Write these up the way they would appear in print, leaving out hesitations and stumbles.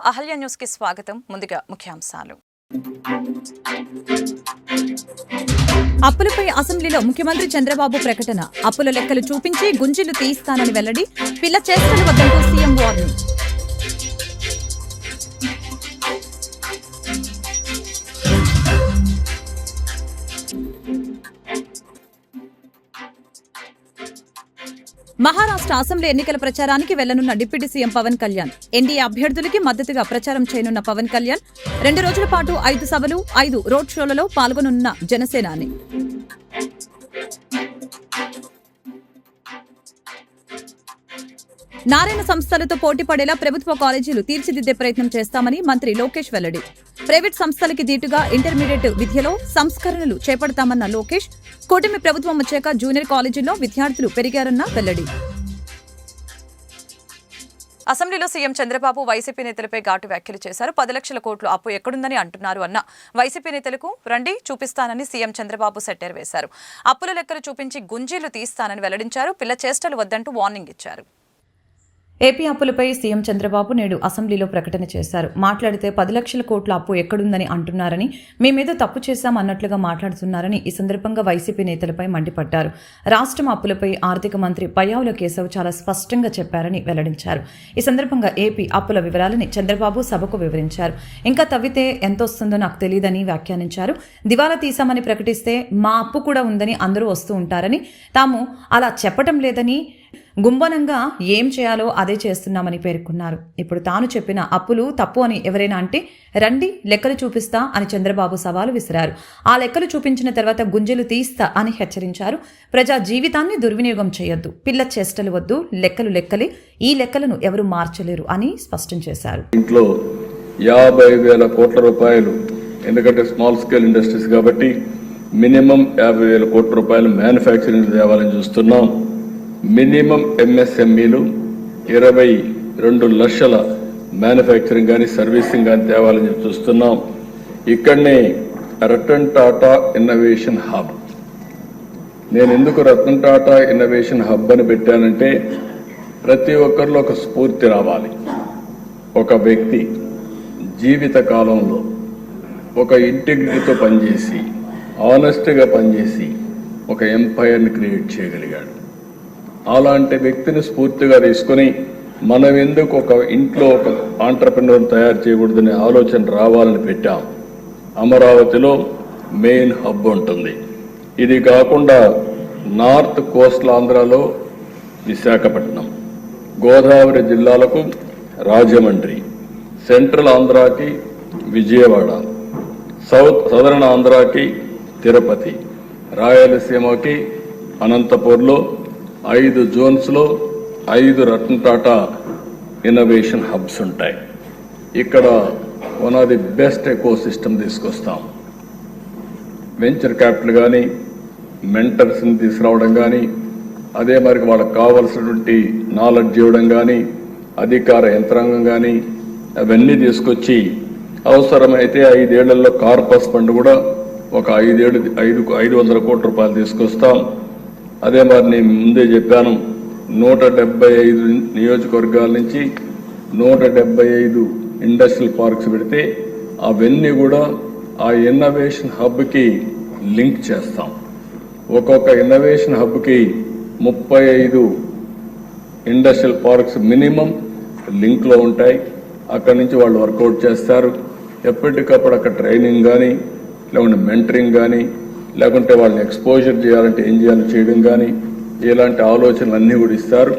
Ahalya news కి స్వాగతం. ముందుగా ముఖ్యాంశాలు. అప్పులపై అసెంబ్లీలో ముఖ్యమంత్రి చంద్రబాబు ప్రకటన. అప్పుల లెక్కలు చూపించి గుంజీలు తీయిస్తానని వెల్లడి. పిల్ల చేష్టలు వద్దంటూ సీఎం వార్నింగ్. మహారాష్ట్ర అసెంబ్లీ ఎన్నికల ప్రచారానికి వెళ్లనున్న deputy CM Pawan Kalyan. NDA అభ్యర్థులకి మద్దతుగా ప్రచారం చేయనున్న పవన్ కళ్యాణ్ 2 రోజుల పాటు 5 సభలు 5 రోడ్ షోలలో పాల్గొనున్న జనసేనాని. నారాయణ సంస్థలతో పోటీ పడేలా ప్రభుత్వ కాలేజీలు తీర్చిదిద్దే ప్రయత్నం చేస్తామని మంత్రి లోకేష్ వెల్లడి. ప్రైవేట్ సంస్థలకి దీటుగా ఇంటర్మీడియట్ విద్యలో సంస్కరణలు చేపడతామన్న లోకేష్. కూటమి ప్రభుత్వం వచ్చాక జూనియర్ కాలేజీల్లో విద్యార్థులు పెరిగారన్న వెల్లడి. అసెంబ్లీలో సీఎం చంద్రబాబు వైసీపీ నేతలపై ఘాటు వ్యాఖ్యలు చేశారు. 10 లక్షల కోట్లు అప్పు ఎక్కడుందని అంటున్నారు అన్న వైసీపీ నేతలకు రండి చూపిస్తానని సీఎం చంద్రబాబు సెట్టేర్ వేశారు. అప్పుల లెక్కలు చూపించి గుంజీలు తీస్తానని వెల్లడించారు. పిల్ల చేష్టలు వద్దంటూ వార్నింగ్ ఇచ్చారు. ఏపీ అప్పులపై సీఎం చంద్రబాబు నేడు అసెంబ్లీలో ప్రకటన చేశారు. మాట్లాడితే 10 లక్షల కోట్ల అప్పు ఎక్కడుందని అంటున్నారని, మేమేదో తప్పు చేశామన్నట్లుగా మాట్లాడుతున్నారని ఈ సందర్భంగా వైసీపీ నేతలపై మండిపడ్డారు. రాష్ట్రం అప్పులపై ఆర్థిక మంత్రి పయ్యావుల కేశవ్ చాలా స్పష్టంగా చెప్పారని వెల్లడించారు. ఈ సందర్భంగా ఏపీ అప్పుల వివరాలని చంద్రబాబు సభకు వివరించారు. ఇంకా తవ్వితే ఎంతొస్తుందో నాకు తెలియదని వ్యాఖ్యానించారు. దివాలా తీశామని ప్రకటిస్తే మా అప్పు కూడా ఉందని అందరూ వస్తూ ఉంటారని, తాము అలా చెప్పటం లేదని, గుంబనంగా ఏం చేయాలో అదే చేస్తున్నామని పేర్కొన్నారు. ఇప్పుడు తాను చెప్పిన అప్పులు తప్పు అని ఎవరైనా అంటే రండి లెక్కలు చూపిస్తా అని చంద్రబాబు సవాలు విసిరారు. ఆ లెక్కలు చూపించిన తర్వాత గుంజలు తీస్తా అని హెచ్చరించారు. ప్రజా జీవితాన్ని దుర్వినియోగం చేయొద్దు, పిల్ల చేష్టలు వద్దు, లెక్కలు లెక్కలే, ఈ లెక్కలను ఎవరు మార్చలేరు అని స్పష్టం చేశారు. ఇంట్లో 50,000 కోట్ల రూపాయలు, ఎందుకంటే స్మాల్ స్కేల్ ఇండస్ట్రీస్ కాబట్టి మినిమం 50,000 కోట్ల రూపాయలు మ్యానుఫ్యాక్చరింగ్ తేవాలని చూస్తున్నాం. మినిమం ఎంఎస్ఎంఈలు 22 లక్షల మ్యానుఫ్యాక్చరింగ్ కానీ సర్వీసింగ్ కానీ తేవాలని చూస్తున్నాం. ఇక్కడనే రతన్ టాటా ఇన్నోవేషన్ హబ్. నేను ఎందుకు రతన్ టాటా ఇన్నోవేషన్ హబ్ అని పెట్టానంటే ప్రతి ఒక్కరిలో ఒక స్ఫూర్తి రావాలి. ఒక వ్యక్తి జీవిత కాలంలో ఒక ఇంటిగ్రిటీతో పనిచేసి, ఆనెస్ట్గా పనిచేసి ఒక ఎంపైర్ని క్రియేట్ చేయగలిగాడు. అలాంటి వ్యక్తిని స్ఫూర్తిగా తీసుకుని మనం ఎందుకు ఒక ఇంట్లో ఒక ఆంటర్ప్రెన్యూర్ని తయారు చేయకూడదనే ఆలోచన రావాలని పెట్టాం. అమరావతిలో మెయిన్ హబ్ ఉంటుంది. ఇది కాకుండా నార్త్ కోస్టల్ ఆంధ్రాలో విశాఖపట్నం, గోదావరి జిల్లాలకు రాజమండ్రి, సెంట్రల్ ఆంధ్రాకి విజయవాడ, సదరన్ ఆంధ్రాకి తిరుపతి, రాయలసీమకి అనంతపూర్లో 5 జోన్స్లో 5 రతన్ టాటా ఇన్నోవేషన్ హబ్స్ ఉంటాయి. ఇక్కడ one of the best eco system తీసుకొస్తాం. వెంచర్ క్యాపిటల్ కానీ, మెంటర్స్ని తీసుకురావడం కానీ, అదే మరి వాళ్ళకి కావాల్సినటువంటి నాలెడ్జ్ ఇవ్వడం కానీ, అధికార యంత్రాంగం కానీ అవన్నీ తీసుకొచ్చి అవసరమైతే 5 ఏళ్లలో కార్పస్ ఫండ్ కూడా ఒక 500 కోట్ల రూపాయలు తీసుకొస్తాం. అదే మరి నేను ముందే చెప్పాను, 175 నియోజకవర్గాల నుంచి 175 ఇండస్ట్రియల్ పార్క్స్ పెడితే అవన్నీ కూడా ఆ ఇన్నోవేషన్ హబ్కి లింక్ చేస్తాం. ఒక్కొక్క ఇన్నోవేషన్ హబ్కి 35 ఇండస్ట్రియల్ పార్క్స్ మినిమం లింక్లో ఉంటాయి. అక్కడి నుంచి వాళ్ళు వర్కౌట్ చేస్తారు. ఎప్పటికప్పుడు అక్కడ ట్రైనింగ్ కానీ, లేకుంటే మెంటరింగ్ కానీ, లేకుంటే వాళ్ళని ఎక్స్పోజర్ చేయాలంటే ఏం చేయాలో చేయడం కానీ, ఇలాంటి ఆలోచనలు అన్నీ కూడా ఇస్తారు.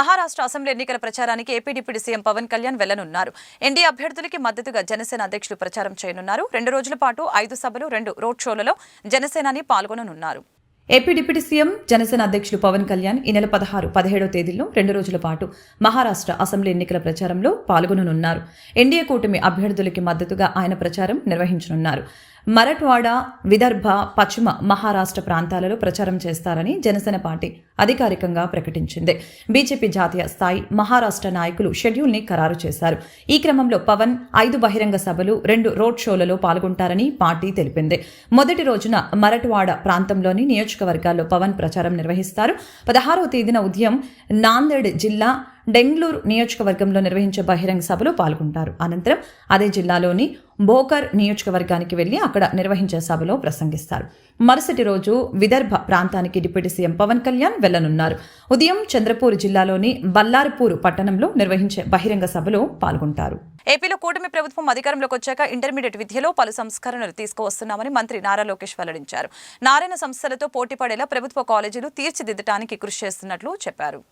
మహారాష్ట్ర అసెంబ్లీ ఎన్నికల ప్రచారానికి AP deputy CM Pawan Kalyan వెళ్లనున్నారు. ఎన్డీఏ అభ్యర్థులకి మద్దతుగా జనసేన అధ్యక్షులు ప్రచారం చేయనున్నారు. 2 రోజుల పాటు 5 సభలు 2 రోడ్ షోలలో జనసేనాని పాల్గొననున్నారు. ఏపీ డిప్యూటీ సీఎం జనసేన అధ్యక్షులు పవన్ కళ్యాణ్ ఈ నెల 16, 17 తేదీల్లో 2 రోజుల పాటు మహారాష్ట్ర అసెంబ్లీ ఎన్నికల ప్రచారంలో పాల్గొననున్నారు. ఎన్డీఏ కూటమి అభ్యర్థులకి మద్దతుగా ఆయన ప్రచారం నిర్వహించనున్నారు. మరాఠ్వాడ, విదర్భ, పశ్చిమ మహారాష్ట్ర ప్రాంతాలలో ప్రచారం చేస్తారని జనసేన పార్టీ అధికారికంగా ప్రకటించింది. బీజేపీ జాతీయ స్థాయి మహారాష్ట్ర నాయకులు షెడ్యూల్ని ఖరారు చేశారు. ఈ క్రమంలో పవన్ 5 బహిరంగ సభలు 2 రోడ్ షోలలో పాల్గొంటారని పార్టీ తెలిపింది. మొదటి రోజున మరాఠ్వాడ ప్రాంతంలోని నియోజకవర్గాల్లో పవన్ ప్రచారం నిర్వహిస్తారు. 16వ తేదీన ఉదయం నాందేడ్ జిల్లా బెంగళూరు నియోజకవర్గంలో నిర్వహించే బహిరంగ సభలో పాల్గొంటారు. అనంతరం అదే జిల్లాలోని భోకర్ నియోజకవర్గానికి వెళ్లి అక్కడ నిర్వహించే సభలో ప్రసంగిస్తారు. మరుసటి రోజు విదర్భ ప్రాంతానికి డిప్యూటీ సీఎం పవన్ కళ్యాణ్ వెళ్లనున్నారు. ఉదయం చంద్రపూర్ జిల్లాలోని బల్లార్పూర్ పట్టణంలో నిర్వహించే బహిరంగ సభలో పాల్గొంటారు. ఏపీలో కూటమి ప్రభుత్వం అధికారంలోకి వచ్చాక ఇంటర్మీడియట్ విద్యలో పలు సంస్కరణలు తీసుకువస్తున్నామని మంత్రి నారా లోకేష్ వెల్లడించారు. నారాయణ సంస్థలతో పోటీపడేలా ప్రభుత్వ కాలేజీలు తీర్చిదిద్దడానికి కృషి చేస్తున్నట్లు చెప్పారు.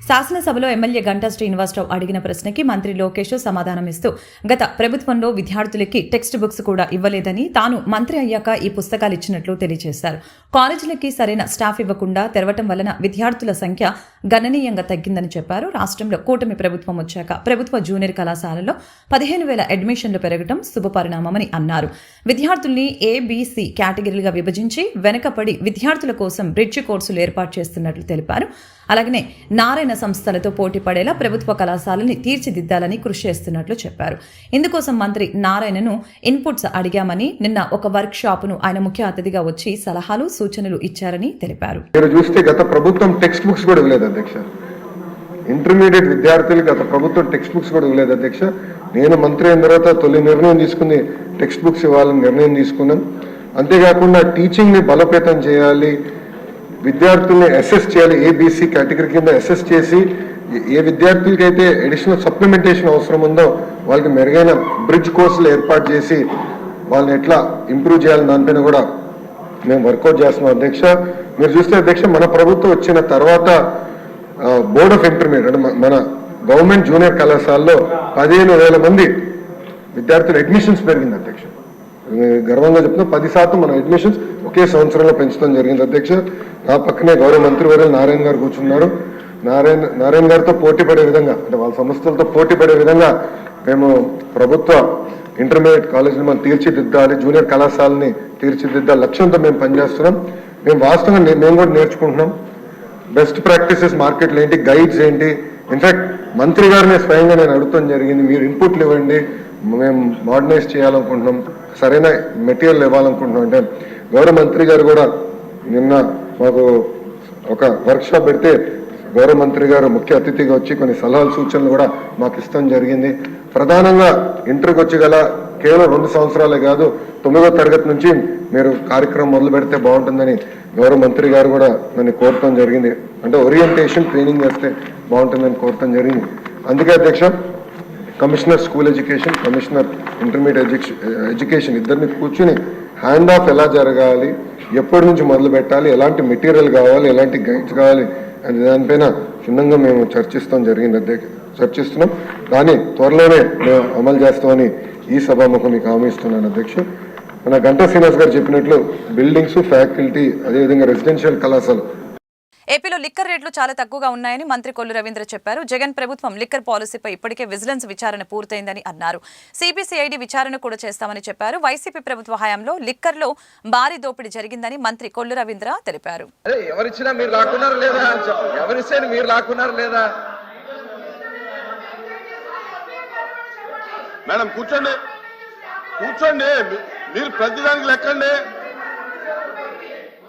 శాసనసభలో ఎమ్మెల్యే గంటా శ్రీనివాసరావు అడిగిన ప్రశ్నకి మంత్రి లోకేష్ సమాధానమిస్తూ గత ప్రభుత్వంలో విద్యార్థులకి టెక్స్ట్ బుక్స్ కూడా ఇవ్వలేదని, తాను మంత్రి అయ్యాక ఈ పుస్తకాలు ఇచ్చినట్లు తెలియజేశారు. కాలేజీలకి సరైన స్టాఫ్ ఇవ్వకుండా తెరవటం వలన విద్యార్థుల సంఖ్య గణనీయంగా తగ్గిందని చెప్పారు. రాష్ట్రంలో కూటమి ప్రభుత్వం వచ్చాక ప్రభుత్వ జూనియర్ కళాశాలలో 15,000 అడ్మిషన్లు పెరగడం శుభపరిణామమని అన్నారు. విద్యార్థుల్ని ఏబీసీ కేటగిరీలుగా విభజించి వెనకపడి విద్యార్థుల కోసం బ్రిడ్జ్ కోర్సులు ఏర్పాటు చేస్తున్నట్లు తెలిపారు. అలాగనే నారాయణ సంస్థలతో పోటీ పడేలా ప్రభుత్వ కళాశాలని తీర్చిదిద్దాలని కృషి చేస్తున్నట్లు చెప్పారు. ఇందుకోసం మంత్రి నారాయణను ఇన్పుట్స్ అడిగామని, నిన్న ఒక వర్క్ షాపును ఆయన ముఖ్య అతిథిగా వచ్చి సలహాలు సూచనలు ఇచ్చారని తెలిపారు. మీరు చూస్తే గత ప్రభుత్వం టెక్స్ట్ బుక్స్ కూడా ఇవ్వలేదు అధ్యక్ష. ఇంటర్మీడియట్ విద్యార్థులకు గత ప్రభుత్వం టెక్స్ట్ బుక్స్ కూడా ఇవ్వలేదు అధ్యక్ష. నేను మంత్రి అయిన తర్వాత తొలి నిర్ణయం తీసుకుని టెక్స్ట్ బుక్స్ ఇవ్వాలని నిర్ణయం తీసుకున్నాం. అంతేకాకుండా టీచింగ్ ని బలోపేతం చేయాలి, విద్యార్థుల్ని అసెస్ చేయాలి, ఏబీసీ కేటగిరీ కింద అసెస్ చేసి ఏ విద్యార్థులకైతే అడిషనల్ సప్లిమెంటేషన్ అవసరం ఉందో వాళ్ళకి మెరుగైన బ్రిడ్జ్ కోర్సులు ఏర్పాటు చేసి వాళ్ళని ఎట్లా ఇంప్రూవ్ చేయాలని దానిపైన కూడా మేము వర్కౌట్ చేస్తున్నాం అధ్యక్ష. మీరు చూస్తే అధ్యక్ష, మన ప్రభుత్వం వచ్చిన తర్వాత బోర్డ్ ఆఫ్ ఇంటర్మీడియట్ అంటే మన గవర్నమెంట్ జూనియర్ కళాశాలలో 15,000 మంది విద్యార్థుల అడ్మిషన్స్ పెరిగింది అధ్యక్ష. గర్వంగా చెప్తున్నాం, 10% మన అడ్మిషన్స్ ఒకే సంవత్సరంలో పెంచడం జరిగింది అధ్యక్ష. నా పక్కనే గౌరవ మంత్రివర్యులు నారాయణ గారు కూర్చున్నారు. నారాయణ గారితో పోటీ పడే విధంగా, అంటే వాళ్ళ సంస్థలతో పోటీ పడే విధంగా మేము ప్రభుత్వ ఇంటర్మీడియట్ కాలేజీని మనం తీర్చిదిద్దాలి, జూనియర్ కళాశాలని తీర్చిదిద్దాలి లక్ష్యంతో మేము పనిచేస్తున్నాం. మేము వాస్తవంగా మేము కూడా నేర్చుకుంటున్నాం. బెస్ట్ ప్రాక్టీసెస్ మార్కెట్లో ఏంటి, గైడ్స్ ఏంటి. ఇన్ఫాక్ట్ మంత్రి గారిని స్వయంగా నేను అడుగుతాం జరిగింది, మీరు ఇన్పుట్లు ఇవ్వండి, మేము మోడర్నైజ్ చేయాలనుకుంటున్నాం, సరైన మెటీరియల్ ఇవ్వాలనుకుంటున్నాం. అంటే గౌరవ మంత్రి గారు కూడా నిన్న మాకు ఒక వర్క్ షాప్ పెడితే గౌరవ మంత్రి గారు ముఖ్య అతిథిగా వచ్చి కొన్ని సలహాలు సూచనలు కూడా మాకు ఇష్టం జరిగింది. ప్రధానంగా ఇంటర్కి వచ్చి గల కేవలం 2 సంవత్సరాలే కాదు, 9వ తరగతి నుంచి మీరు కార్యక్రమం మొదలు పెడితే బాగుంటుందని గౌరవ మంత్రి గారు కూడా నన్ను కోరటం జరిగింది. అంటే ఓరియంటేషన్ ట్రైనింగ్ చేస్తే బాగుంటుందని కోరటం జరిగింది. అందుకే అధ్యక్ష, commissioner school education, commissioner intermediate education ఇద్దరిని కూర్చుని హ్యాండ్ ఆఫ్ ఎలా జరగాలి, ఎప్పటి నుంచి మొదలు పెట్టాలి, ఎలాంటి మెటీరియల్ కావాలి, ఎలాంటి గైడ్స్ కావాలి అనే దానిపైన క్షుణ్ణంగా మేము చర్చిస్తున్నాం. దాన్ని త్వరలోనే మేము అమలు చేస్తామని ఈ సభాముఖం మీకు హామీ ఇస్తున్నాను అధ్యక్ష. మన గంటా శ్రీనివాస్ గారు చెప్పినట్లు బిల్డింగ్స్, ఫ్యాకల్టీ, అదేవిధంగా రెసిడెన్షియల్ కళాశాల. ఏపీలో లిక్కర్ రేట్లు చాలా తక్కువగా ఉన్నాయని మంత్రి కొల్లు రవీంద్ర చెప్పారు. జగన్ ప్రభుత్వం లిక్కర్ పాలసీపై ఇప్పటికే విజిలెన్స్ విచారణ పూర్తయిందని అన్నారు. సిబిసిఐడి విచారణ కూడా చేస్తామని చెప్పారు. వైసీపీ ప్రభుత్వ హయాంలో లిక్కర్లో భారీ దోపిడీ జరిగిందని మంత్రి కొల్లు రవీంద్ర తెలిపారు. ఎవరిచ్చినా మీరు లాక్కున్నారు లేదా, ఎవరిస్తే మీరు లాక్కున్నారు లేదా. మేడం కూర్చోండి, కూర్చోండి, మీరు ప్రతిదానికి లెక్కండి,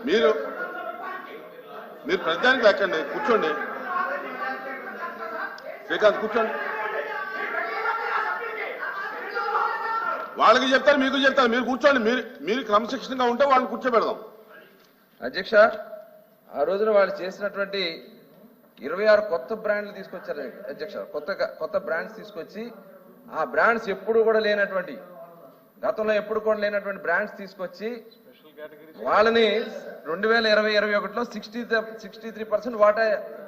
మీరు ప్రతిదానికి లెక్కండి. కూర్చోండి శ్రీకాంత్, కూర్చోండి. వాళ్ళకి చెప్తారు, మీకు చెప్తారు, మీరు కూర్చోండి. మీరు క్రమశిక్షణగా ఉంటే వాళ్ళని కూర్చోబెడదాం. అధ్యక్ష, ఆ రోజున వాళ్ళు చేసినటువంటి 26 కొత్త బ్రాండ్లు తీసుకొచ్చారు అధ్యక్ష. కొత్త బ్రాండ్స్ తీసుకొచ్చి ఆ బ్రాండ్స్ ఎప్పుడు కూడా లేనటువంటి, గతంలో ఎప్పుడు కూడా లేనటువంటి బ్రాండ్స్ తీసుకొచ్చి వాళ్ళని 2020-21లో 63% వాటా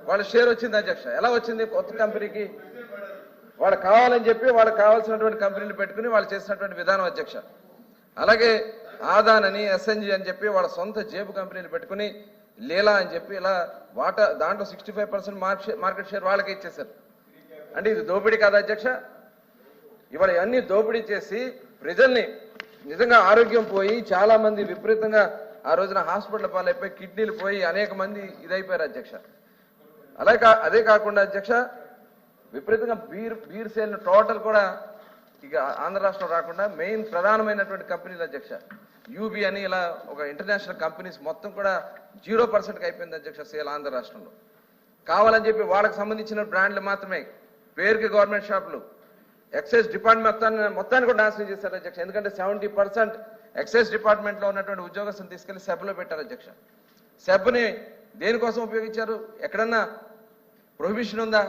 వాళ్ళ షేర్ వచ్చింది అధ్యక్ష. ఎలా వచ్చింది? కొత్త కంపెనీకి వాళ్ళు కావాలని చెప్పి వాళ్ళకి కావాల్సినటువంటి కంపెనీలు పెట్టుకుని వాళ్ళు చేసినటువంటి విధానం అధ్యక్ష. అలాగే ఆదాన్ అని, ఎస్ఎన్జి అని చెప్పి వాళ్ళ సొంత జేబు కంపెనీలు పెట్టుకుని లీలా అని చెప్పి ఇలా వాటా దాంట్లో 65% మార్కెట్ షేర్ వాళ్ళకే ఇచ్చేశారు. అంటే ఇది దోపిడీ కాదా అధ్యక్ష? ఇవాళ అన్ని దోపిడీ చేసి ప్రజల్ని నిజంగా ఆరోగ్యం పోయి చాలా మంది విపరీతంగా ఆ రోజున హాస్పిటల్ పాలైపోయి కిడ్నీలు పోయి అనేక మంది ఇదైపోయారు అధ్యక్ష. అదే కాకుండా అధ్యక్ష, విపరీతంగా బీర్ సేల్ టోటల్ కూడా ఇక ఆంధ్ర రాష్ట్రం రాకుండా మెయిన్ ప్రధానమైనటువంటి కంపెనీలు అధ్యక్ష, యూబీ అని ఇలా ఒక ఇంటర్నేషనల్ కంపెనీస్ మొత్తం కూడా 0%కి అయిపోయింది అధ్యక్ష సేల్ ఆంధ్ర రాష్ట్రంలో. కావాలని చెప్పి వాళ్ళకి సంబంధించిన బ్రాండ్లు మాత్రమే, పేరుకి గవర్నమెంట్ షాపులు, ఎక్సైజ్ డిపార్ట్మెంట్ మొత్తాన్ని కూడా నాశనం చేశారు అధ్యక్ష. ఎందుకంటే 70% ఎక్సైజ్ డిపార్ట్మెంట్లో ఉన్నటువంటి ఉద్యోగస్తులు తీసుకెళ్లి సెబ్లో పెట్టారు అధ్యక్ష. సెబ్ని దేనికోసం ఉపయోగించారు? ఎక్కడన్నా ప్రొహిబిషన్ ఉందా?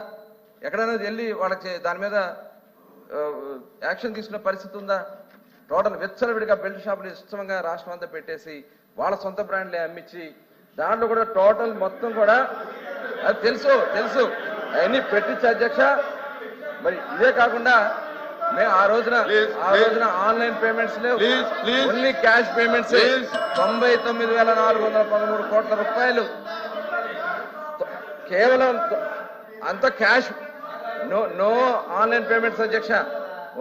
ఎక్కడన్నా వెళ్ళి వాళ్ళకి దాని మీద యాక్షన్ తీసుకునే పరిస్థితి ఉందా? టోటల్ విచ్చలవిడిగా బెల్ట్ షాపులు ఇష్టంగా రాష్ట్రం అంతా పెట్టేసి వాళ్ళ సొంత బ్రాండ్లే అమ్మించి దాంట్లో కూడా టోటల్ మొత్తం కూడా అది తెలుసు అవన్నీ పెట్టించి అధ్యక్ష. మరి ఇదే కాకుండా మేము ఆ రోజున ఆన్లైన్ పేమెంట్స్ లేవు, ఓన్లీ క్యాష్ పేమెంట్స్. 99,413 కోట్ల రూపాయలు కేవలం అంత క్యాష్, నో ఆన్లైన్ పేమెంట్స్ అధ్యక్ష.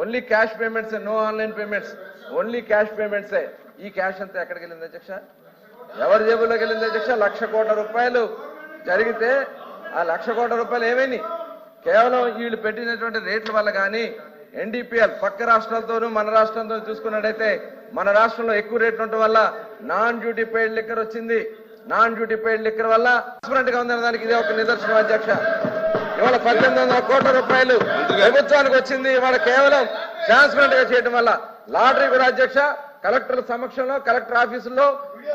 Only cash payments, no online payments, only cash పేమెంట్సే. ఈ క్యాష్ అంతా ఎక్కడికి వెళ్ళింది అధ్యక్ష? ఎవరి జేబుల్లోకి వెళ్ళింది అధ్యక్ష? 1,00,000 కోట్ల రూపాయలు జరిగితే ఆ 1,00,000 కోట్ల రూపాయలు ఏమైంది? కేవలం వీళ్ళు పెట్టినటువంటి రేట్ల వల్ల కానీ, ఎన్డీపీఎల్ పక్క రాష్ట్రాలతోనూ మన రాష్ట్రంతో చూసుకున్నట్టయితే మన రాష్ట్రంలో ఎక్కువ రేట్లు ఉండటం వల్ల నాన్ డ్యూటీ పెయిడ్ లిక్కర్ వచ్చింది. నాన్ డ్యూటీ పెయిడ్ లిక్కర్ వల్ల ట్రాన్స్పరెంట్ గా ఉందన్న దానికి ఇదే ఒక నిదర్శనం అధ్యక్ష. ఇవాళ 1,800 కోట్ల రూపాయలు ప్రభుత్వానికి వచ్చింది ఇవాళ కేవలం ట్రాన్స్పరెంట్ గా చేయడం వల్ల. లాటరీ కూడా అధ్యక్ష కలెక్టర్ల సమక్షంలో, కలెక్టర్ ఆఫీసుల్లో,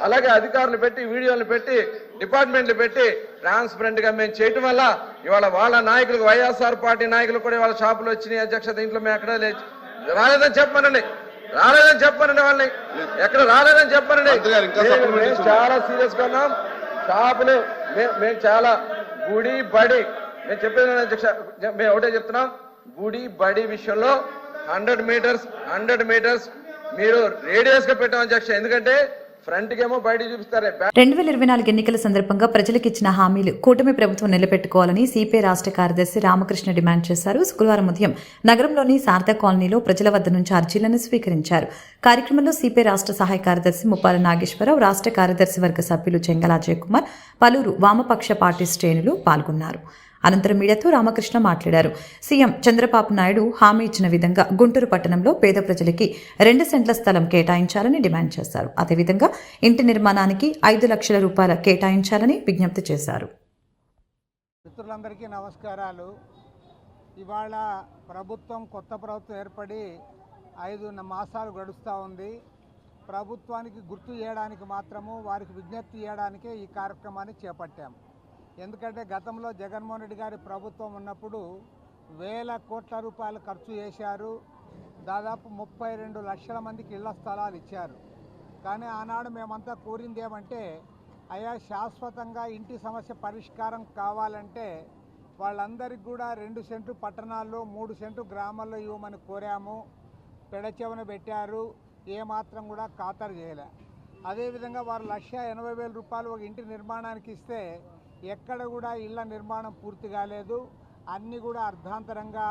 అలాగే అధికారులు పెట్టి, వీడియోలు పెట్టి, డిపార్ట్మెంట్లు పెట్టి ట్రాన్స్పరెంట్ గా మేము చేయటం వల్ల ఇవాళ వాళ్ళ నాయకులకు, వైఎస్ఆర్ పార్టీ నాయకులు కూడా ఇవాళ షాపులు వచ్చినాయి అధ్యక్ష. దీంట్లో మేము ఎక్కడ రాలేదని చెప్పానండి, వాళ్ళని ఎక్కడ రాలేదని చెప్పానండి. మేము చాలా సీరియస్ గా ఉన్నాం. షాపులు మేము చాలా గుడి బడి మేము చెప్పేది అధ్యక్ష, మేము ఒకటే చెప్తున్నాం, గుడి బడి విషయంలో 100 మీటర్స్ మీరు రేడియస్ గా పెట్టాం అధ్యక్ష. ఎందుకంటే ఫ్రంట్ కేమో బయట చూపిస్తారే. 2024 ఎన్నికల సందర్భంగా ప్రజలకు ఇచ్చిన హామీలు కూటమి ప్రభుత్వం నిలబెట్టుకోవాలని సిపిఐ రాష్ట్ర కార్యదర్శి రామకృష్ణ డిమాండ్ చేశారు. శుక్రవారం ఉదయం నగరంలోని శారదా కాలనీలో ప్రజల వద్ద నుంచి అర్జీలను స్వీకరించారు. కార్యక్రమంలో సిపిఐ రాష్ట్ర సహాయ కార్యదర్శి ముప్పాల నాగేశ్వరరావు, రాష్ట్ర కార్యదర్శి వర్గ సభ్యులు చెంగల అజయ్ కుమార్, పలువురు వామపక్ష పార్టీ శ్రేణులు పాల్గొన్నారు. అనంతరం మీడియాతో రామకృష్ణ మాట్లాడారు. సీఎం చంద్రబాబు నాయుడు హామీ ఇచ్చిన విధంగా గుంటూరు పట్టణంలో పేద ప్రజలకి 2 సెంట్ల స్థలం కేటాయించాలని డిమాండ్ చేశారు. అదేవిధంగా ఇంటి నిర్మాణానికి 5 లక్షల రూపాయలు కేటాయించాలని విజ్ఞప్తి చేశారు. మిత్రులందరికీ నమస్కారాలు. ఇవాళ కొత్త ప్రభుత్వం ఏర్పడి 5 మాసాలు గడుస్తూ ఉంది. ప్రభుత్వానికి గుర్తు చేయడానికి మాత్రము, వారికి విజ్ఞప్తి చేయడానికే ఈ కార్యక్రమాన్ని చేపట్టాము. ఎందుకంటే గతంలో జగన్మోహన్ రెడ్డి గారి ప్రభుత్వం ఉన్నప్పుడు 1,000 కోట్ల రూపాయలు ఖర్చు చేశారు. దాదాపు 32 లక్షల మందికి ఇళ్ల స్థలాలు ఇచ్చారు. కానీ ఆనాడు మేమంతా కోరింది ఏమంటే, అయ్యా శాశ్వతంగా ఇంటి సమస్య పరిష్కారం కావాలంటే వాళ్ళందరికీ కూడా 2 సెంట్లు పట్టణాల్లో, 3 సెంట్లు గ్రామాల్లో ఇవ్వమని కోరాము. పెడచెవన పెట్టారు, ఏమాత్రం కూడా ఖాతరు చేయలే. అదేవిధంగా వారు 1,80,000 రూపాయలు ఒక ఇంటి నిర్మాణానికి ఇస్తే ఎక్కడ కూడా ఇళ్ల నిర్మాణం పూర్తి కాలేదు. అన్నీ కూడా అర్ధాంతరంగా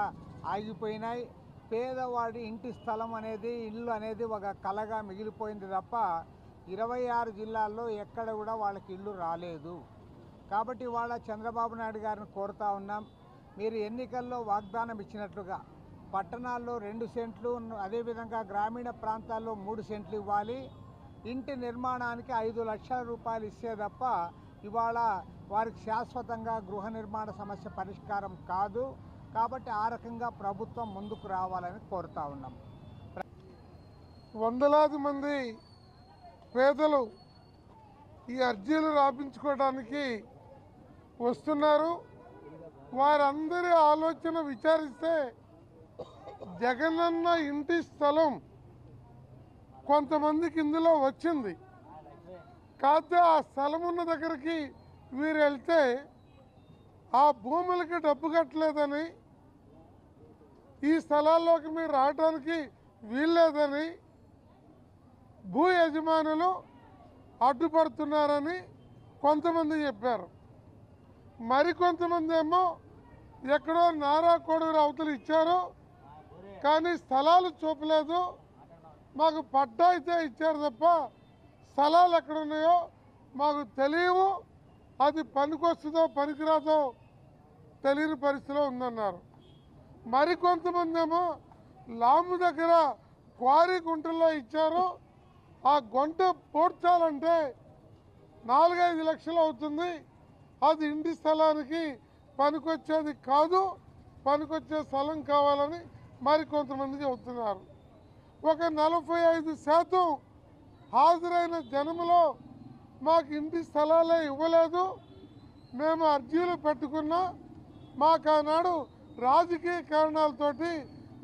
ఆగిపోయినాయి. పేదవాడి ఇంటి స్థలం అనేది, ఇల్లు అనేది ఒక కలగా మిగిలిపోయింది తప్ప 26 జిల్లాల్లో ఎక్కడ కూడా వాళ్ళకి ఇల్లు రాలేదు. కాబట్టి వాళ్ళ చంద్రబాబు నాయుడు గారిని కోరుతా ఉన్నాం, మీరు ఎన్నికల్లో వాగ్దానం ఇచ్చినట్లుగా పట్టణాల్లో 2 సెంట్లు, అదేవిధంగా గ్రామీణ ప్రాంతాల్లో 3 సెంట్లు ఇవ్వాలి. ఇంటి నిర్మాణానికి 5 లక్షల రూపాయలు ఇస్తే తప్ప ఇవాళ వారికి శాశ్వతంగా గృహ నిర్మాణ సమస్య పరిష్కారం కాదు. కాబట్టి ఆ రకంగా ప్రభుత్వం ముందుకు రావాలని కోరుతా ఉన్నాం. వందలాది మంది పేదలు ఈ అర్జీలు రాపించుకోవడానికి వస్తున్నారు. వారందరి ఆలోచన విచారిస్తే జగనన్న ఇంటి స్థలం కొంతమందికి ఇందులో వచ్చింది. కాకపోతే ఆ స్థలం ఉన్న దగ్గరికి వీరు వెళ్తే ఆ భూములకి డబ్బు కట్టలేదని, ఈ స్థలాల్లోకి మీరు రావడానికి వీల్లేదని భూ యజమానులు అడ్డుపడుతున్నారని కొంతమంది చెప్పారు. మరికొంతమంది ఏమో ఎక్కడో నారా కోడూరు అవతలు ఇచ్చారు కానీ స్థలాలు చూపలేదు, మాకు పట్టా అయితే ఇచ్చారు తప్ప స్థలాలు ఎక్కడున్నాయో మాకు తెలియవు, అది పనికొస్తుందో పనికిరాదో తెలియని పరిస్థితిలో ఉందన్నారు. మరికొంతమంది ఏమో లాము దగ్గర క్వారీ గుంటల్లో ఇచ్చారు, ఆ గుంట పూడ్చాలంటే 4-5 లక్షలు అవుతుంది, అది ఇంటి స్థలానికి పనికొచ్చేది కాదు, పనికొచ్చే స్థలం కావాలని మరికొంతమంది చెబుతున్నారు. ఒక 45% హాజరైన జనములో మాకు ఇంటి స్థలాలే ఇవ్వలేదు, మేము అర్జీలు పెట్టుకున్నా మాకు ఆనాడు రాజకీయ కారణాలతోటి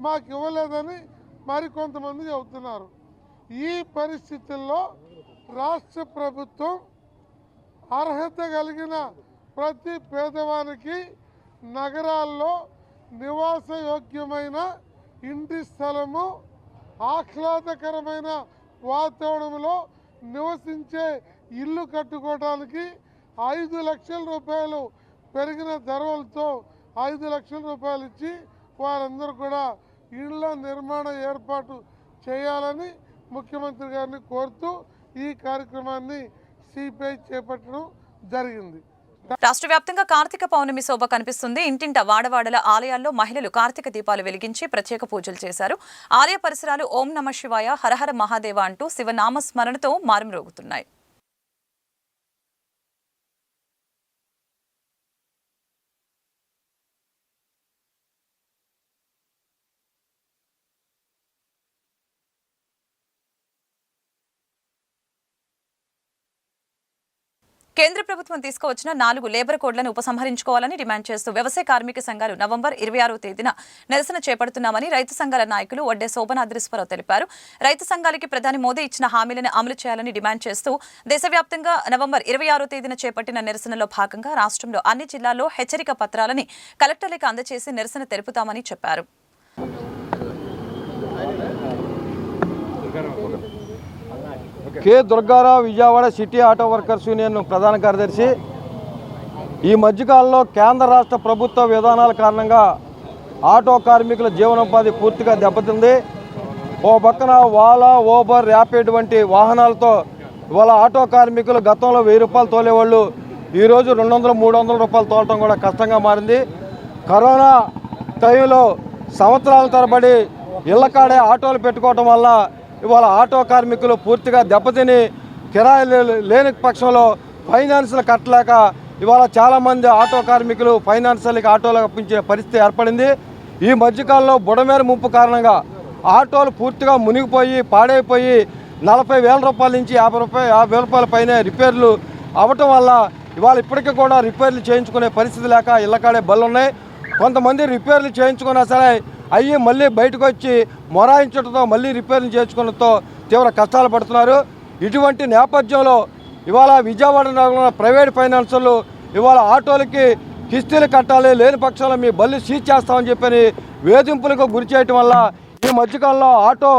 మాకు ఇవ్వలేదని మరికొంతమంది చెబుతున్నారు. ఈ పరిస్థితుల్లో రాష్ట్ర ప్రభుత్వం అర్హత కలిగిన ప్రతి పేదవానికి నగరాల్లో నివాసయోగ్యమైన ఇంటి స్థలము, ఆహ్లాదకరమైన వాతావరణంలో నివసించే ఇల్లు కట్టుకోవడానికి 5 లక్షల రూపాయలు పెరిగిన ధరలతో 5 లక్షల రూపాయలు ఇచ్చి వారందరూ కూడా ఇళ్ల నిర్మాణ ఏర్పాటు చేయాలని ముఖ్యమంత్రి గారిని కోరుతూ ఈ కార్యక్రమాన్ని సిపిఐ చేపట్టడం జరిగింది. రాష్ట్ర వ్యాప్తంగా కార్తీక పౌర్ణమి శోభ కనిపిస్తుంది. ఇంటింట వాడవాడల ఆలయాల్లో మహిళలు కార్తీక దీపాలు వెలిగించి ప్రత్యేక పూజలు చేశారు. ఆలయ పరిసరాలు ఓం నమ శివాయ, హరహర మహాదేవ అంటూ శివనామ స్మరణతో మారుమ్రోగుతున్నాయి. కేంద్ర ప్రభుత్వం తీసుకువచ్చిన 4 లేబర్ కోడ్లను ఉపసంహరించుకోవాలని డిమాండ్ చేస్తూ వ్యవసాయ కార్మిక సంఘాలు నవంబర్ 26వ తేదీన నిరసన చేపడుతున్నామని రైతు సంఘాల నాయకులు వడ్డే శోభనాద్రీశ్వరరావు తెలిపారు. రైతు సంఘాలకి ప్రధాని మోదీ ఇచ్చిన హామీలను అమలు చేయాలని డిమాండ్ చేస్తూ దేశవ్యాప్తంగా నవంబర్ 26వ తేదీన చేపట్టిన నిరసనలో భాగంగా రాష్ట్రంలో అన్ని జిల్లాల్లో హెచ్చరిక పత్రాలని కలెక్టర్లకు అందజేసి నిరసన తెలుపుతామని చెప్పారు. K Durgarao, Vijayawada city auto workers union ప్రధాన కార్యదర్శి. ఈ మధ్యకాలంలో కేంద్ర రాష్ట్ర ప్రభుత్వ విధానాల కారణంగా ఆటో కార్మికుల జీవనోపాధి పూర్తిగా దెబ్బతింది. ఓ పక్కన ఓలా, ఊబర్, ర్యాపిడ్ వంటి వాహనాలతో ఇవాళ ఆటో కార్మికులు గతంలో 1000 రూపాయలు తోలేవాళ్ళు ఈరోజు 200-300 రూపాయలు తోలటం కూడా కష్టంగా మారింది. కరోనా టైంలో సంవత్సరాల తరబడి ఇళ్లకాడే ఆటోలు పెట్టుకోవటం వల్ల ఇవాళ ఆటో కార్మికులు పూర్తిగా దెబ్బతిని కిరాయిలు లేని పక్షంలో ఫైనాన్స్లు కట్టలేక ఇవాళ చాలామంది ఆటో కార్మికులు ఫైనాన్షియల్కి ఆటోలు అప్పించే పరిస్థితి ఏర్పడింది. ఈ మధ్యకాలంలో బుడమేరు ముంపు కారణంగా ఆటోలు పూర్తిగా మునిగిపోయి పాడైపోయి 40,000 రూపాయల నుంచి 50,000 రూపాయల పైన రిపేర్లు అవ్వటం వల్ల ఇవాళ ఇప్పటికీ కూడా రిపేర్లు చేయించుకునే పరిస్థితి లేక ఇళ్ళకాడే బళ్ళు ఉన్నాయి. కొంతమంది రిపేర్లు చేయించుకున్నా సరే అయ్యి మళ్ళీ బయటకు వచ్చి మొరాయించడంతో మళ్ళీ రిపేర్లు చేయించుకోవడంతో తీవ్ర కష్టాలు పడుతున్నారు. ఇటువంటి నేపథ్యంలో ఇవాళ విజయవాడ నగరంలో ప్రైవేట్ ఫైనాన్సర్లు ఇవాళ ఆటోలకి కిస్తీలు కట్టాలి, లేని పక్షంలో మీ బళ్ళు సీజ్ చేస్తామని చెప్పని వేధింపులకు గురి చేయటం వల్ల ఈ మధ్యకాలంలో ఆటో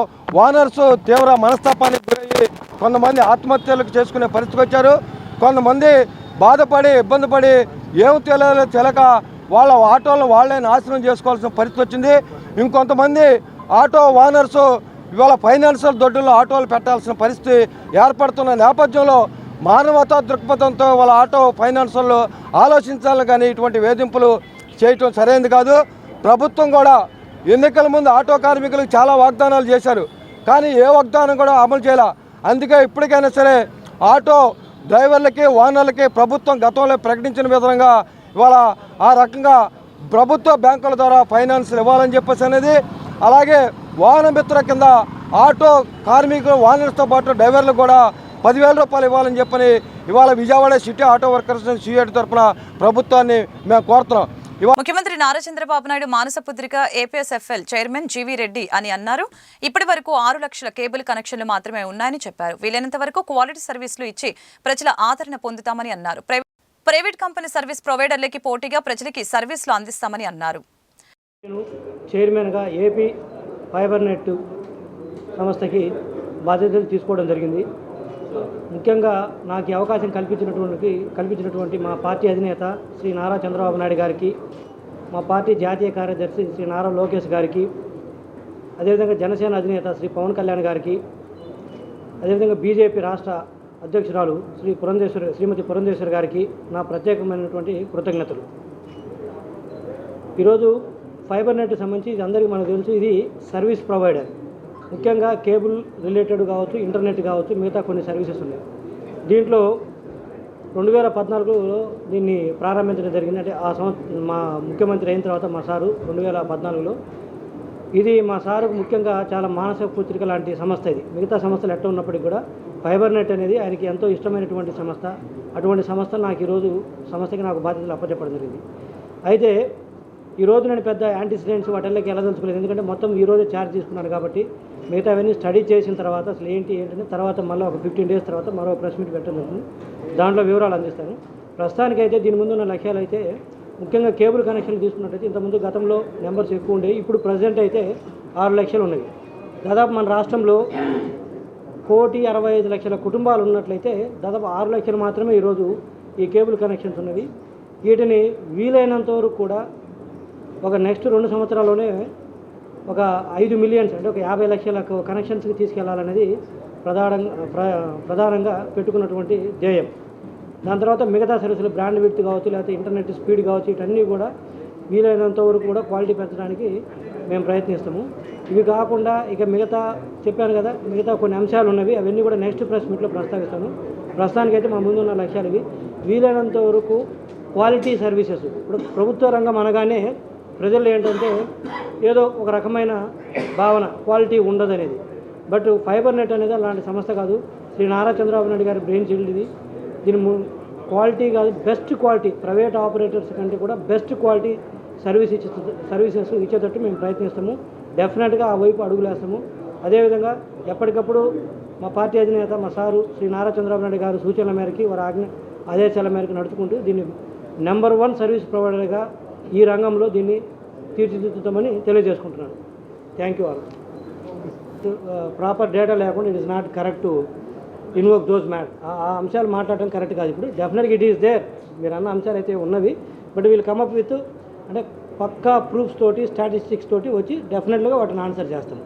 ఓనర్స్ తీవ్ర మనస్తాపానికి గురయ్యి కొంతమంది ఆత్మహత్యలకు చేసుకునే పరిస్థితికి వచ్చారు. కొంతమంది బాధపడి ఇబ్బంది పడి ఏం తెలియక వాళ్ళ ఆటోలను వాళ్ళే నాశనం చేసుకోవాల్సిన పరిస్థితి వచ్చింది. ఇంకొంతమంది ఆటో ఓనర్స్ ఇవాళ ఫైనాన్షియల్ దొడ్డుల్లో ఆటోలు పెట్టాల్సిన పరిస్థితి ఏర్పడుతున్న నేపథ్యంలో మానవతా దృక్పథంతో వాళ్ళ ఆటో ఫైనాన్షియల్ ఆలోచించాలి, కానీ ఇటువంటి వేధింపులు చేయటం సరైనది కాదు. ప్రభుత్వం కూడా ఎన్నికల ముందు ఆటో కార్మికులకు చాలా వాగ్దానాలు చేశారు, కానీ ఏ వాగ్దానం కూడా అమలు చేయాల. అందుకే ఇప్పటికైనా సరే ఆటో డ్రైవర్లకి, ఓనర్లకి ప్రభుత్వం గతంలో ప్రకటించిన విధంగా ఇవాళ ఆ రకంగా ప్రభుత్వ బ్యాంకుల ద్వారా ఫైనాన్స్ ఇవ్వాలని చెప్పేసి అనేది, అలాగే వాహన మిత్ర కింద ఆటో కార్మికులు ఓనర్స్తో పాటు డ్రైవర్లు కూడా 10,000 రూపాయలు ఇవ్వాలని చెప్పని ఇవాళ Vijayawada city auto workers CIT తరఫున ప్రభుత్వాన్ని మేము కోరుతున్నాం. ముఖ్యమంత్రి నారా చంద్రబాబు నాయుడు మానస పుత్రిక ఏపీఎస్ఎఫ్ఎల్ చైర్మన్ జీవీ రెడ్డి అని అన్నారు. ఇప్పటి వరకు 6 లక్షల కేబుల్ కనెక్షన్లు మాత్రమే ఉన్నాయని చెప్పారు. వీలైనంత వరకు క్వాలిటీ సర్వీసులు ఇచ్చి ప్రజల ఆదరణ పొందుతామని అన్నారు. ప్రైవేట్ కంపెనీ సర్వీస్ ప్రొవైడర్లకి పోటీగా ప్రజలకి సర్వీసులు అందిస్తామని అన్నారు. చైర్మన్గా ఏపీ ఫైబర్ నెట్ సంస్థకి బాధ్యతలు తీసుకోవడం జరిగింది. ముఖ్యంగా నాకు ఈ అవకాశం కల్పించినటువంటి మా పార్టీ అధినేత శ్రీ నారా చంద్రబాబు నాయుడు గారికి, మా పార్టీ జాతీయ కార్యదర్శి శ్రీ నారా లోకేష్ గారికి, అదేవిధంగా జనసేన అధినేత శ్రీ పవన్ కళ్యాణ్ గారికి, అదేవిధంగా బీజేపీ రాష్ట్ర అధ్యక్షురాలు శ్రీమతి పురంధేశ్వరి గారికి నా ప్రత్యేకమైనటువంటి కృతజ్ఞతలు. ఈరోజు ఫైబర్ నెట్ సంబంధించి ఇది అందరికీ మనకు తెలుసు, ఇది సర్వీస్ ప్రొవైడర్. ముఖ్యంగా కేబుల్ రిలేటెడ్ కావచ్చు, ఇంటర్నెట్ కావచ్చు, మిగతా కొన్ని సర్వీసెస్ ఉన్నాయి. దీంట్లో 2014లో దీన్ని ప్రారంభించడం జరిగింది. అంటే ఆ మా ముఖ్యమంత్రి అయిన తర్వాత మా సారు 2014లో ఇది మా సారుకు ముఖ్యంగా చాలా మానసిక పుత్రిక లాంటి సంస్థ ఇది. మిగతా సంస్థలు ఎట్లా ఉన్నప్పటికీ కూడా ఫైబర్ నెట్ అనేది ఆయనకి ఎంతో ఇష్టమైనటువంటి సంస్థ. అటువంటి సంస్థ సంస్థకి నాకు బాధ్యతలు అప్పచెప్పడం జరిగింది. అయితే ఈరోజు నేను పెద్ద యాంటీసిడెంట్స్ వాటిల్లోకి వెళ్ళదలుచుకోలేదు, ఎందుకంటే మొత్తం ఈరోజే ఛార్జ్ తీసుకున్నాను కాబట్టి మిగతా అవన్నీ స్టడీ చేసిన తర్వాత అసలు ఏంటంటే తర్వాత మళ్ళీ ఒక 15 days తర్వాత మరో ప్రెస్ మీట్ పెట్టడం జరుగుతుంది. దాంట్లో వివరాలు అందిస్తాను. ప్రస్తుతానికైతే దీని ముందు ఉన్న లక్ష్యాలు అయితే ముఖ్యంగా కేబుల్ కనెక్షన్లు తీసుకున్నట్టయితే ఇంతకుముందు గతంలో నెంబర్స్ ఎక్కువ ఉండేవి. ఇప్పుడు ప్రజెంట్ అయితే 6 లక్షలు ఉన్నవి. దాదాపు మన రాష్ట్రంలో 1,65,00,000 కుటుంబాలు ఉన్నట్లయితే దాదాపు 6 లక్షలు మాత్రమే ఈరోజు ఈ కేబుల్ కనెక్షన్స్ ఉన్నవి. వీటిని వీలైనంత వరకు కూడా ఒక నెక్స్ట్ 2 సంవత్సరాల్లోనే ఒక 5 మిలియన్స్ అంటే ఒక 50 లక్షల కనెక్షన్స్కి తీసుకెళ్లాలనేది ప్రధానంగా పెట్టుకున్నటువంటి ధ్యేయం. దాని తర్వాత మిగతా సర్వీసులు బ్రాండ్ విడ్త్ కావచ్చు, లేకపోతే ఇంటర్నెట్ స్పీడ్ కావచ్చు, ఇవన్నీ కూడా వీలైనంత వరకు కూడా క్వాలిటీ పెంచడానికి మేము ప్రయత్నిస్తాము. ఇవి కాకుండా ఇక చెప్పాను కదా, మిగతా కొన్ని అంశాలు ఉన్నవి, అవన్నీ కూడా నెక్స్ట్ ప్రెస్ మీట్లో ప్రస్తావిస్తాను. ప్రస్తుతానికైతే మా ముందున్న లక్ష్యాలు ఇవి. వీలైనంత వరకు క్వాలిటీ సర్వీసెస్. ఇప్పుడు ప్రభుత్వ రంగం అనగానే ప్రజలు ఏంటంటే ఏదో ఒక రకమైన భావన క్వాలిటీ ఉండదనేది. బట్ ఫైబర్ నెట్ అనేది అలాంటి సంస్థ కాదు. శ్రీ నారా చంద్రబాబు నాయుడు గారి బ్రెయిన్ చిల్డ్ ఇది. దీని క్వాలిటీ కాదు, బెస్ట్ క్వాలిటీ, ప్రైవేట్ ఆపరేటర్స్ కంటే కూడా బెస్ట్ క్వాలిటీ సర్వీసెస్ ఇచ్చేటట్టు మేము ప్రయత్నిస్తాము. డెఫినెట్గా ఆ వైపు అడుగులేస్తాము. అదేవిధంగా ఎప్పటికప్పుడు మా పార్టీ అధినేత మా సారు శ్రీ నారా చంద్రబాబు నాయుడు గారు సూచనల మేరకు వారి ఆదేశాల మేరకు నడుచుకుంటూ దీన్ని నెంబర్ 1 సర్వీస్ ప్రొవైడర్గా ఈ రంగంలో దీన్ని తీర్చిదిద్దుతామని తెలియజేసుకుంటున్నాను. Thank you all. Proper data లేకుండా it is not correct to invoke those ఆ అంశాలు మాట్లాడటం కరెక్ట్ కాదు. ఇప్పుడు డెఫినెట్గా ఇట్ ఈస్ దేర్, మీరు అన్న అంశాలు అయితే ఉన్నవి. బట్ వీళ్ళు కమప్ విత్ అంటే పక్కా ప్రూఫ్స్ తోటి, స్టాటిస్టిక్స్ తోటి వచ్చి డెఫినెట్గా వాటిని ఆన్సర్ చేస్తాం.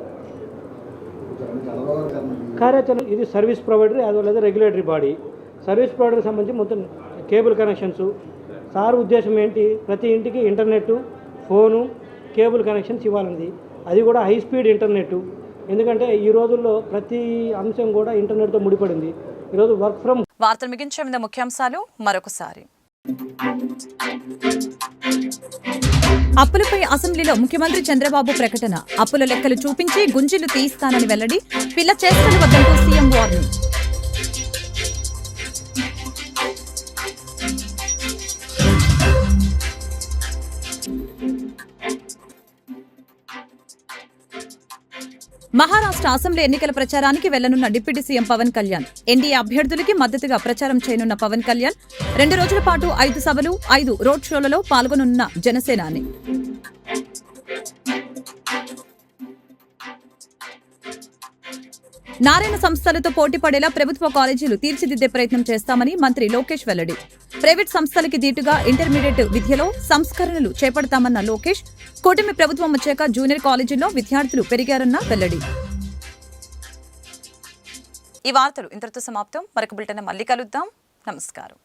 కార్యాచరణ ఇది service provider as well as regulatory body. Service ప్రొవైడర్కి సంబంధించి మొత్తం కేబుల్ కనెక్షన్స్. సార్ ఉద్దేశం ఏంటి, ప్రతి ఇంటికి ఇంటర్నెట్, ఫోను, కేబుల్ కనెక్షన్స్ ఇవ్వాలన్నది. అది కూడా హై స్పీడ్ ఇంటర్నెట్. ఎందుకంటే ఈ రోజుల్లో ప్రతి అంశం కూడా ఇంటర్నెట్తో ముడిపడింది. ఈరోజు వర్క్ ఫ్రమ్. వార్తలు ముగించే ముందు ముఖ్యాంశాలు మరొకసారి. అప్పులపై అసెంబ్లీలో ముఖ్యమంత్రి చంద్రబాబు ప్రకటన. అప్పుల లెక్కలు చూపించి గుంజీలు తీయిస్తానని వెల్లడి. పిల్ల చేష్టలు వద్దంటూ సీఎం వార్నింగ్. మహారాష్ట్ర అసెంబ్లీ ఎన్నికల ప్రచారానికి వెళ్లనున్న deputy CM Pawan Kalyan. NDA అభ్యర్థులకి మద్దతుగా ప్రచారం చేయనున్న పవన్ కళ్యాణ్ 2 రోజుల పాటు 5 సభలు, 5 రోడ్ షోలలో పాల్గొనున్న జనసేనాని. నారాయణ సంస్థలతో పోటీ పడేలా ప్రభుత్వ కాలేజీలు తీర్చిదిద్దే ప్రయత్నం చేస్తామని మంత్రి లోకేష్ వెల్లడి. ప్రైవేట్ సంస్థలకి దీటుగా ఇంటర్మీడియట్ విద్యలో సంస్కరణలు చేపడతామన్న లోకేష్. కూటమి ప్రభుత్వం వచ్చాక జూనియర్ కాలేజీల్లో విద్యార్థులు పెరిగారన్న వెల్లడి. ఈ వార్తలు ఇంతటితో సమాప్తం. మరొక బులెటిన్ మళ్ళీ కలుద్దాం. నమస్కారం.